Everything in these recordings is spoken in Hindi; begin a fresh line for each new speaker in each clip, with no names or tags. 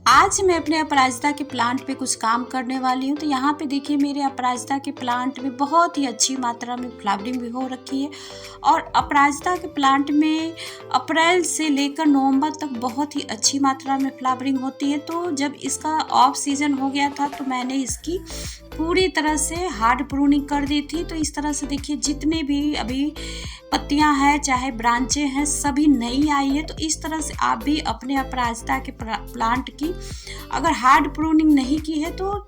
आज मैं अपने अपराजिता के प्लांट पे कुछ काम करने वाली हूँ। तो यहाँ पे देखिए मेरे अपराजिता के प्लांट में बहुत ही अच्छी मात्रा में फ्लावरिंग भी हो रखी है और अपराजिता के प्लांट में अप्रैल से लेकर नवंबर तक बहुत ही अच्छी मात्रा में फ्लावरिंग होती है। तो जब इसका ऑफ सीजन हो गया था तो मैंने इसकी पूरी तरह से हार्ड प्रूनिंग कर दी थी। तो इस तरह से देखिए जितने भी अभी पत्तियां हैं चाहे ब्रांचें हैं सभी नई आई है। तो इस तरह से आप भी अपने अपराजिता के प्लांट की अगर हार्ड प्रूनिंग नहीं की है तो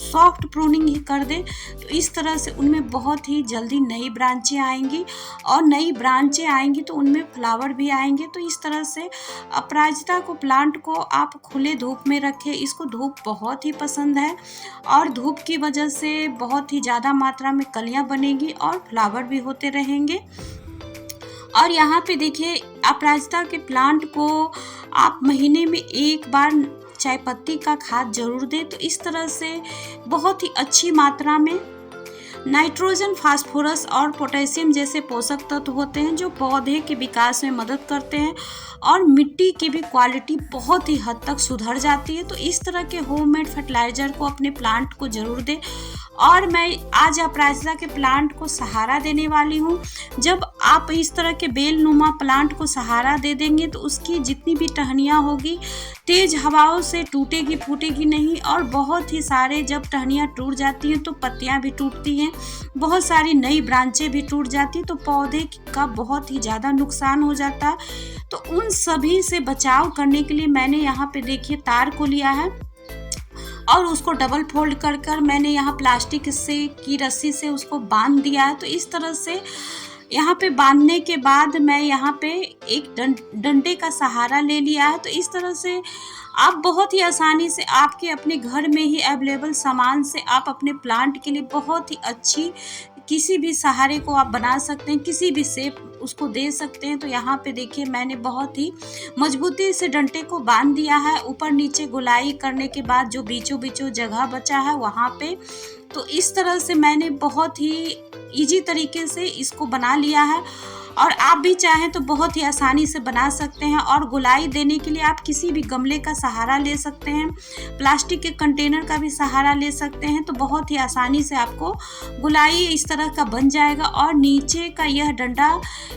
सॉफ्ट प्रूनिंग ही कर दें। तो इस तरह से उनमें बहुत ही जल्दी नई ब्रांचें आएंगी और नई ब्रांचें आएंगी तो उनमें फ्लावर भी आएंगे। तो इस तरह से अपराजिता को प्लांट को आप खुले धूप में रखें। इसको धूप बहुत ही पसंद है और धूप की वजह से बहुत ही ज़्यादा मात्रा में कलियां बनेगी और फ्लावर भी होते रहेंगे। और यहाँ पे देखिए अपराजिता के प्लांट को आप महीने में एक बार चाय पत्ती का खाद जरूर दें। तो इस तरह से बहुत ही अच्छी मात्रा में नाइट्रोजन, फास्फोरस और पोटेशियम जैसे पोषक तत्व होते हैं जो पौधे के विकास में मदद करते हैं और मिट्टी की भी क्वालिटी बहुत ही हद तक सुधर जाती है। तो इस तरह के होममेड फर्टिलाइजर को अपने प्लांट को जरूर दें। और मैं आज अपराजिता के प्लांट को सहारा देने वाली हूँ। जब आप इस तरह के बेल नुमा प्लांट को सहारा दे देंगे तो उसकी जितनी भी टहनियाँ होगी तेज हवाओं से टूटेगी फूटेगी नहीं। और बहुत ही सारे जब टहनियाँ टूट जाती हैं तो पत्तियाँ भी टूटती हैं, बहुत सारी नई ब्रांचें भी टूट जाती हैं तो पौधे का बहुत ही ज़्यादा नुकसान हो जाता है। तो उन सभी से बचाव करने के लिए मैंने यहाँ पे देखिए तार को लिया है और उसको डबल फोल्ड कर कर मैंने यहाँ प्लास्टिक की रस्सी से उसको बांध दिया है। तो इस तरह से यहाँ पे बांधने के बाद मैं यहाँ पे एक डंडे का सहारा ले लिया है। तो इस तरह से आप बहुत ही आसानी से आपके अपने घर में ही अवेलेबल सामान से आप अपने प्लांट के लिए बहुत ही अच्छी किसी भी सहारे को आप बना सकते हैं, किसी भी शेप उसको दे सकते हैं। तो यहाँ पे देखिए मैंने बहुत ही मजबूती से डंडे को बांध दिया है। ऊपर नीचे गोलाई करने के बाद जो बीचों बीचों जगह बचा है वहाँ पे, तो इस तरह से मैंने बहुत ही इजी तरीके से इसको बना लिया है। और आप भी चाहें तो बहुत ही आसानी से बना सकते हैं। और गोलाई देने के लिए आप किसी भी गमले का सहारा ले सकते हैं, प्लास्टिक के कंटेनर का भी सहारा ले सकते हैं। तो बहुत ही आसानी से आपको गोलाई इस तरह का बन जाएगा और नीचे का यह डंडा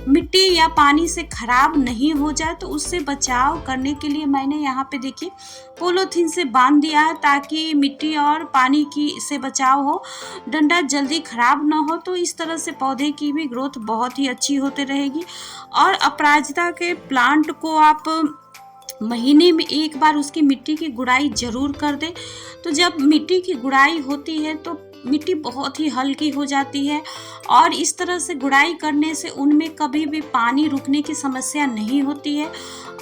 मिट्टी या पानी से खराब नहीं हो जाए। तो उससे बचाव करने के लिए मैंने यहाँ पे देखिए पॉलीथीन से बांध दिया है ताकि मिट्टी और पानी की से बचाव हो, डंडा जल्दी खराब ना हो। तो इस तरह से पौधे की भी ग्रोथ बहुत ही अच्छी होती रहेगी। और अपराजिता के प्लांट को आप महीने में एक बार उसकी मिट्टी की गुड़ाई जरूर कर दें। तो जब मिट्टी की गुड़ाई होती है तो मिट्टी बहुत ही हल्की हो जाती है और इस तरह से गुड़ाई करने से उनमें कभी भी पानी रुकने की समस्या नहीं होती है।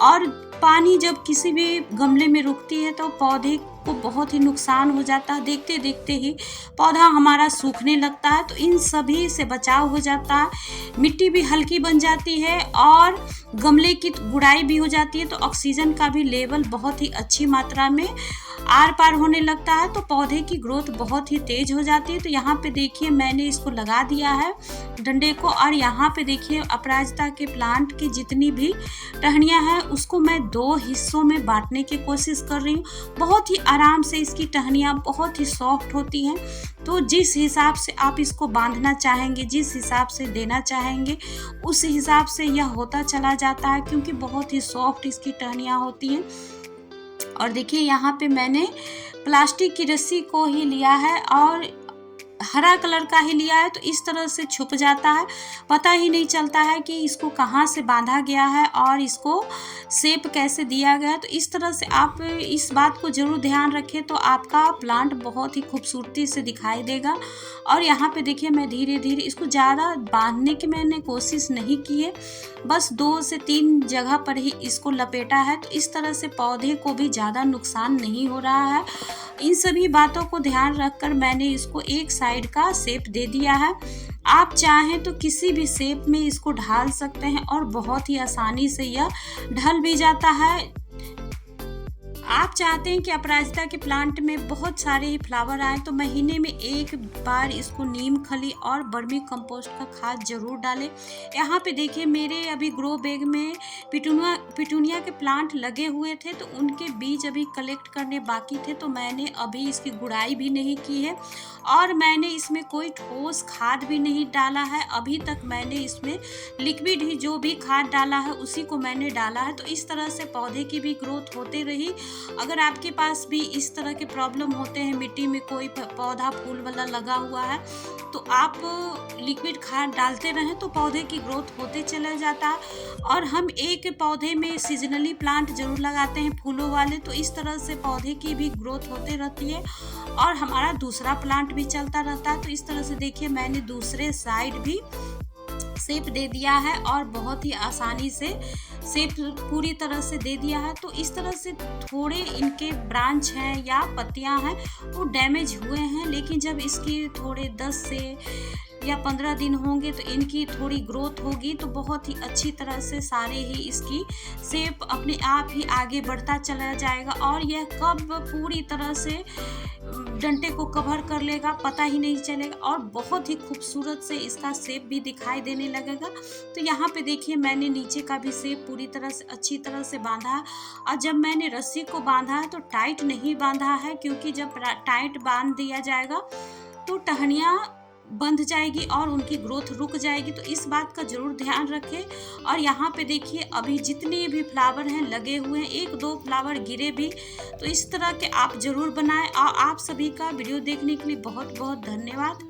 और पानी जब किसी भी गमले में रुकती है तो पौधे को बहुत ही नुकसान हो जाता है, देखते देखते ही पौधा हमारा सूखने लगता है। तो इन सभी से बचाव हो जाता है, मिट्टी भी हल्की बन जाती है और गमले की गुड़ाई भी हो जाती है। तो ऑक्सीजन का भी लेवल बहुत ही अच्छी मात्रा में आर पार होने लगता है तो पौधे की ग्रोथ बहुत ही तेज हो जाती है। तो यहाँ पे देखिए मैंने इसको लगा दिया है डंडे को और यहाँ पे देखिए अपराजिता के प्लांट की जितनी भी टहनियाँ हैं उसको मैं 2 हिस्सों में बांटने की कोशिश कर रही हूँ। बहुत ही आराम से इसकी टहनियाँ बहुत ही सॉफ्ट होती हैं। तो जिस हिसाब से आप इसको बांधना चाहेंगे, जिस हिसाब से देना चाहेंगे उस हिसाब से यह होता चला जाता है क्योंकि बहुत ही सॉफ्ट इसकी टहनियाँ होती हैं। और देखिए यहाँ पे मैंने प्लास्टिक की रस्सी को ही लिया है और हरा कलर का ही लिया है। तो इस तरह से छुप जाता है, पता ही नहीं चलता है कि इसको कहाँ से बांधा गया है और इसको शेप कैसे दिया गया है। तो इस तरह से आप इस बात को जरूर ध्यान रखें तो आपका प्लांट बहुत ही खूबसूरती से दिखाई देगा। और यहाँ पे देखिए मैं धीरे धीरे इसको ज़्यादा बांधने की मैंने कोशिश नहीं की है, बस 2 से 3 जगह पर ही इसको लपेटा है। तो इस तरह से पौधे को भी ज़्यादा नुकसान नहीं हो रहा है। इन सभी बातों को ध्यान रखकर मैंने इसको एक साइड का शेप दे दिया है। आप चाहें तो किसी भी शेप में इसको ढाल सकते हैं और बहुत ही आसानी से यह ढल भी जाता है। आप चाहते हैं कि अपराजिता के प्लांट में बहुत सारे ही फ्लावर आए तो महीने में एक बार इसको नीम खली और वर्मी कंपोस्ट का खाद जरूर डालें। यहाँ पे देखिए मेरे अभी ग्रो बैग में पिटूनिया के प्लांट लगे हुए थे तो उनके बीज अभी कलेक्ट करने बाकी थे, तो मैंने अभी इसकी गुड़ाई भी नहीं की है और मैंने इसमें कोई ठोस खाद भी नहीं डाला है। अभी तक मैंने इसमें लिक्विड ही जो भी खाद डाला है उसी को मैंने डाला है। तो इस तरह से पौधे की भी ग्रोथ होते रही। अगर आपके पास भी इस तरह के प्रॉब्लम होते हैं, मिट्टी में कोई पौधा फूल वाला लगा हुआ है, तो आप लिक्विड खाद डालते रहें तो पौधे की ग्रोथ होते चला जाता है। और हम एक पौधे में सीजनली प्लांट जरूर लगाते हैं फूलों वाले, तो इस तरह से पौधे की भी ग्रोथ होते रहती है और हमारा दूसरा प्लांट भी चलता रहता है। तो इस तरह से देखिए मैंने दूसरे साइड भी शेप दे दिया है और बहुत ही आसानी से शेप पूरी तरह से दे दिया है। तो इस तरह से थोड़े इनके ब्रांच हैं या पत्तियां हैं वो डैमेज हुए हैं, लेकिन जब इसकी थोड़े 10 से या 15 दिन होंगे तो इनकी थोड़ी ग्रोथ होगी तो बहुत ही अच्छी तरह से सारे ही इसकी शेप अपने आप ही आगे बढ़ता चला जाएगा और यह कब पूरी तरह से डंटे को कवर कर लेगा पता ही नहीं चलेगा और बहुत ही खूबसूरत से इसका शेप भी दिखाई देने लगेगा। तो यहाँ पे देखिए मैंने नीचे का भी शेप पूरी तरह से अच्छी तरह से बांधा है और जब मैंने रस्सी को बांधा है तो टाइट नहीं बांधा है, क्योंकि जब टाइट बांध दिया जाएगा तो टहनियाँ बंध जाएगी और उनकी ग्रोथ रुक जाएगी। तो इस बात का जरूर ध्यान रखें। और यहाँ पे देखिए अभी जितने भी फ्लावर हैं लगे हुए हैं, 1-2 फ्लावर गिरे भी, तो इस तरह के आप जरूर बनाएं। और आप सभी का वीडियो देखने के लिए बहुत बहुत धन्यवाद।